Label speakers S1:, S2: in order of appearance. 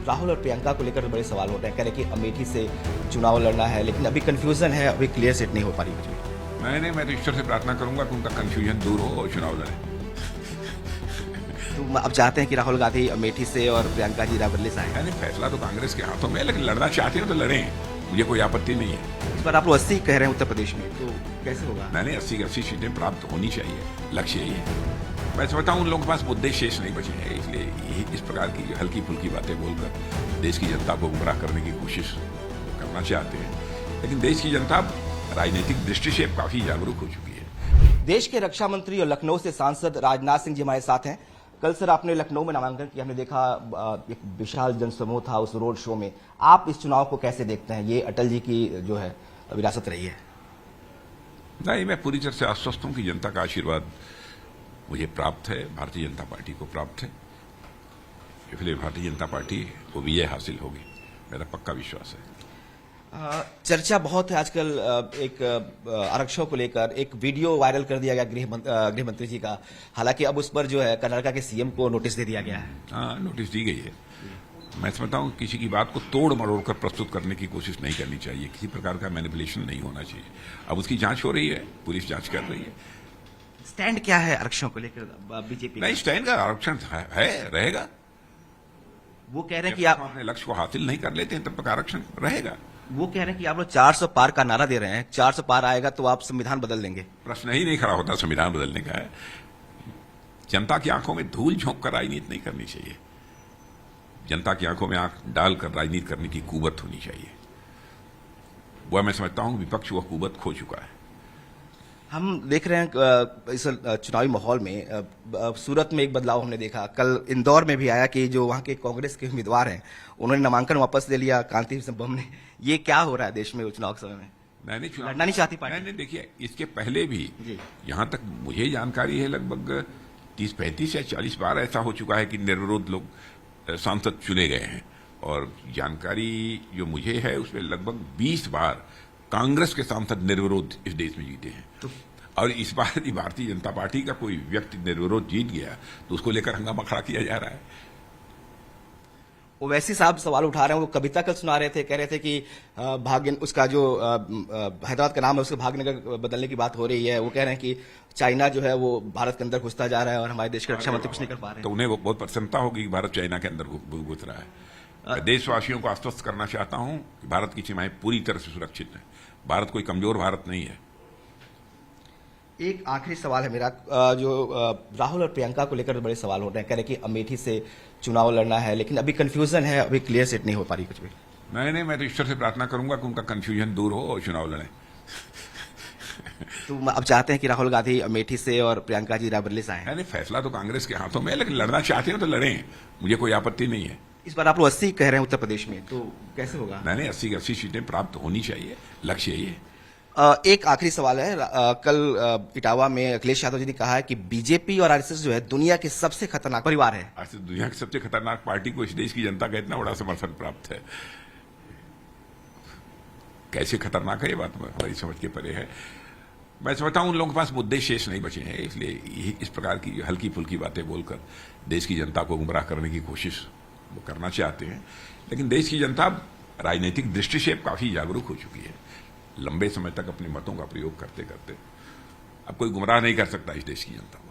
S1: राहुल और प्रियंका को लेकर बड़े सवाल हो रहे हैं। कह रहे कि अमेठी से चुनाव लड़ना है, लेकिन अभी कंफ्यूजन है, अभी क्लियर सेट नहीं हो पा रही कुछ भी।
S2: मैं तो ईश्वर से प्रार्थना करूंगा कि उनका कंफ्यूजन दूर हो और चुनाव लड़े।
S1: तो आप चाहते हैं कि राहुल गांधी अमेठी से और प्रियंका जी रायबरेली से आए?
S2: यानी फैसला तो कांग्रेस के हाथों में है, लेकिन लड़ना चाहते हैं तो लड़ें, मुझे कोई आपत्ति नहीं है।
S1: इस बार आप लोग 80 कह रहे हैं उत्तर प्रदेश में, तो कैसे होगा?
S2: मैंने 80 की 80 सीटें प्राप्त होनी चाहिए, लक्ष्य यही है। मैं समझता हूँ उन लोगों के पास मुद्दे शेष नहीं बचे हैं, इसलिए यही इस प्रकार की हल्की फुल्की बातें बोलकर देश की जनता को गुमराह करने की कोशिश करना चाहते हैं। लेकिन देश की जनता राजनीतिक दृष्टि से काफी जागरूक हो चुकी है।
S1: देश के रक्षा मंत्री और लखनऊ से सांसद राजनाथ सिंह जी हमारे साथ हैं। कल सर आपने लखनऊ में नामांकन किया, हमने देखा एक विशाल जनसमूह था उस रोड शो में। आप इस चुनाव को कैसे देखते हैं? ये अटल जी की जो है विरासत रही है।
S2: नहीं, मैं पूरी तरह से आश्वस्त हूं कि जनता का आशीर्वाद मुझे प्राप्त है, भारतीय जनता पार्टी को प्राप्त है, इसलिए भारतीय जनता पार्टी को विजय हासिल होगी, मेरा पक्का विश्वास है।
S1: चर्चा बहुत है आजकल एक आरक्षकों को लेकर। एक वीडियो वायरल कर दिया गया गृह मंत्री जी का, हालांकि अब उस पर जो है कर्नाटक के सीएम को नोटिस दे दिया गया है।
S2: हाँ, नोटिस दी गई है। मैं समझता हूँ किसी की बात को तोड़ मरोड़ कर प्रस्तुत करने की कोशिश नहीं करनी चाहिए, किसी प्रकार का मैनिपुलेशन नहीं होना चाहिए। अब उसकी जांच हो रही है, पुलिस जांच कर रही है।
S1: स्टैंड क्या है आरक्षकों को लेकर बीजेपी?
S2: नहीं, स्टैंड का आरक्षण है, रहेगा।
S1: वो कह रहे हैं कि आप
S2: अपने लक्ष्य को हासिल नहीं कर लेते हैं तब तक आरक्षण रहेगा।
S1: वो कह रहे हैं कि आप लोग 400 पार का नारा दे रहे हैं, 400 पार आएगा तो आप संविधान बदल देंगे।
S2: प्रश्न ही नहीं खड़ा होता संविधान बदलने का है। जनता की आंखों में धूल झोंक कर राजनीति नहीं करनी चाहिए, जनता की आंखों में आंख डालकर राजनीति करने की कुवत होनी चाहिए। वह मैं समझता हूं विपक्ष वह कुवत खो चुका है।
S1: हम देख रहे हैं इस चुनावी माहौल में सूरत में एक बदलाव हमने देखा। कल इंदौर में भी आया कि जो वहां के कांग्रेस के उम्मीदवार हैं उन्होंने नामांकन वापस ले लिया, कांति बम ने। ये क्या हो रहा है देश में चुनाव के समय में?
S2: मैंने
S1: लड़ना नहीं चाहती पार्टी?
S2: मैंने देखिए, इसके पहले भी यहां तक मुझे जानकारी है लगभग 30-35 या 40 बार ऐसा हो चुका है कि निर्विरोध लोग सांसद चुने गए हैं। और जानकारी जो मुझे है उसमें लगभग 20 बार कांग्रेस के सांसद निर्विरोध इस देश में जीते हैं। और इस बार यदि भारतीय जनता पार्टी का कोई व्यक्ति निर्विरोध जीत गया तो उसको लेकर हंगामा खड़ा किया जा रहा है।
S1: ओवैसी साहब सवाल उठा रहे हैं, वो कविता कल सुना रहे थे, कह रहे थे कि भाग्य उसका जो हैदराबाद का नाम है उसके भाग्यनगर बदलने की बात हो रही है। वो कह रहे हैं कि चाइना जो है वो भारत के अंदर घुसता जा रहा है और हमारे देश के रक्षा मंत्री कुछ नहीं कर पा रहे हैं।
S2: तो उन्हें बहुत प्रसन्नता होगी कि भारत चाइना के अंदर घुस रहा है। देशवासियों को आश्वस्त करना चाहता हूं कि भारत की सीमाएं पूरी तरह से सुरक्षित हैं। भारत कोई कमजोर भारत नहीं है।
S1: एक आखिरी सवाल है मेरा, जो राहुल और प्रियंका को लेकर बड़े सवाल हो रहे हैं। कह रहे कि अमेठी से चुनाव लड़ना है, लेकिन अभी कंफ्यूजन है, अभी क्लियर सेट नहीं हो पा रही कुछ भी।
S2: नहीं, मैं तो ईश्वर से प्रार्थना करूंगा कि उनका कंफ्यूजन दूर हो और चुनाव लड़े।
S1: तो अब चाहते हैं कि राहुल गांधी अमेठी से और प्रियंका जी रायबरेली से आए?
S2: यानी फैसला तो कांग्रेस के हाथों में है, लेकिन लड़ना चाहते हैं तो लड़ें, मुझे कोई आपत्ति नहीं है।
S1: इस बार आप लोग 80 कह रहे हैं उत्तर प्रदेश में, तो कैसे होगा?
S2: मैंने 80 की 80 सीटें प्राप्त होनी चाहिए, लक्ष्य यही है।
S1: एक आखिरी सवाल है। कल इटावा में अखिलेश यादव जी ने कहा है कि बीजेपी और आरएसएस जो है दुनिया के सबसे खतरनाक परिवार है।
S2: आज दुनिया की सबसे खतरनाक पार्टी को इस देश की जनता का इतना बड़ा समर्थन प्राप्त है। कैसे खतरनाक है ये बात हमारी समझ के परे है। मैं समझता हूं उन लोगों के पास मुद्दे शेष नहीं बचे हैं, इसलिए यही इस प्रकार की हल्की फुल्की बातें बोलकर देश की जनता को गुमराह करने की कोशिश वो करना चाहते हैं। लेकिन देश की जनता राजनीतिक दृष्टि से काफी जागरूक हो चुकी है। लंबे समय तक अपने मतों का प्रयोग करते करते अब कोई गुमराह नहीं कर सकता इस देश की जनता को।